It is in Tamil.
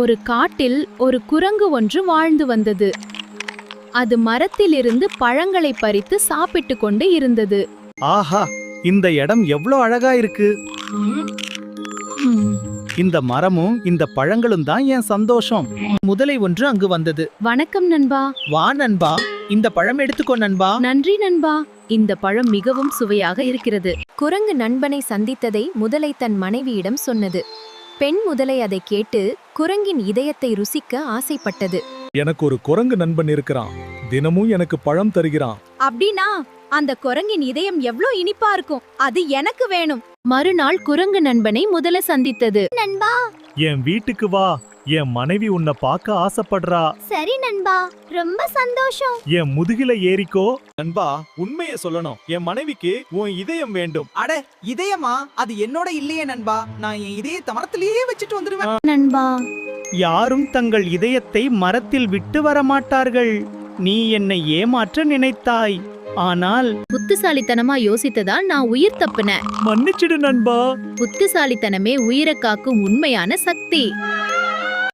ஒரு காட்டில் ஒரு குரங்கு ஒன்று வாழ்ந்து வந்தது. அது மரத்திலிருந்து பழங்களை பறித்து சாப்பிட்டு கொண்டு இருந்தது. ஆஹா, இந்த இடம் எவ்ளோ அழகா இருக்கு. இந்த மரமும் இந்த பழங்களும் தான் என் சந்தோஷம். முதலை ஒன்று அங்கு வந்தது. வணக்கம் நண்பா. வா நண்பா, இந்த பழம் எடுத்துக்கோ நண்பா. நன்றி நண்பா. இந்த பழம் மிகவும் சுவையாக இருக்கிறது. குரங்கு நண்பனை சந்தித்ததை முதலை தன் மனைவியிடம் சொன்னது. பெண் முதலை அதை கேட்டு குரங்கின் இதயத்தை ருசிக்க ஆசைப்பட்டது. எனக்கு ஒரு குரங்கு நண்பன் இருக்கிறான். தினமும் எனக்கு பழம் தருகிறான். அப்படின்னா அந்த குரங்கின் இதயம் எவ்ளோ இனிப்பா இருக்கும். அது எனக்கு வேணும். மறுநாள் குரங்கு நண்பனை முதலை சந்தித்தது. நண்பா, என் வீட்டுக்கு வா. என் மனைவி உன்னை பார்க்க ஆசைப்படுறா. சரி நண்பா, ரொம்ப சந்தோஷம். என் முதுகில ஏறிக்கோ. நண்பா, உண்மையை சொல்லணும். என் மனைவிக்கு உன் இதயம் வேண்டும். அட, இதயமா? அது என்னோட இல்லையே நண்பா. நான் என் இதயத்தை மரத்திலேயே வச்சுட்டு வந்துருவேன். நண்பா, யாரும் தங்கள் இதயத்தை மரத்தில் விட்டு வரமாட்டார்கள். நீ என்னை ஏமாற்ற நினைத்தாய், ஆனால் புத்திசாலித்தனமா யோசித்ததால் நான் உயிர் தப்பினேன். மன்னிச்சிடு நண்பா. புத்திசாலித்தனமே உயிரை காக்கும் உண்மையான சக்தி.